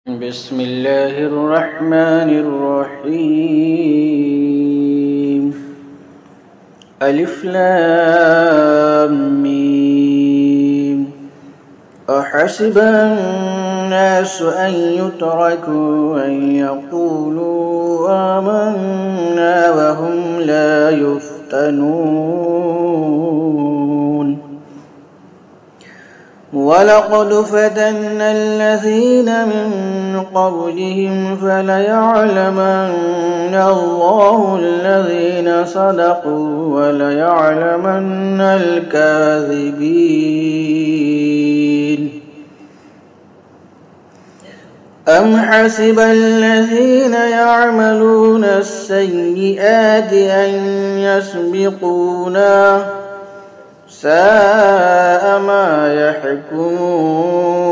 بسم الله الرحمن الرحيم. ألف لام ميم. أحسب الناس أن يتركوا أن يقولوا آمنا وهم لا يفتنون. ولقد فتنا الذين من قبلهم فليعلمن الله الذين صدقوا وليعلمن الكاذبين. أم حسب الذين يعملون السيئات أن يسبقونا ساء ما يحكمون.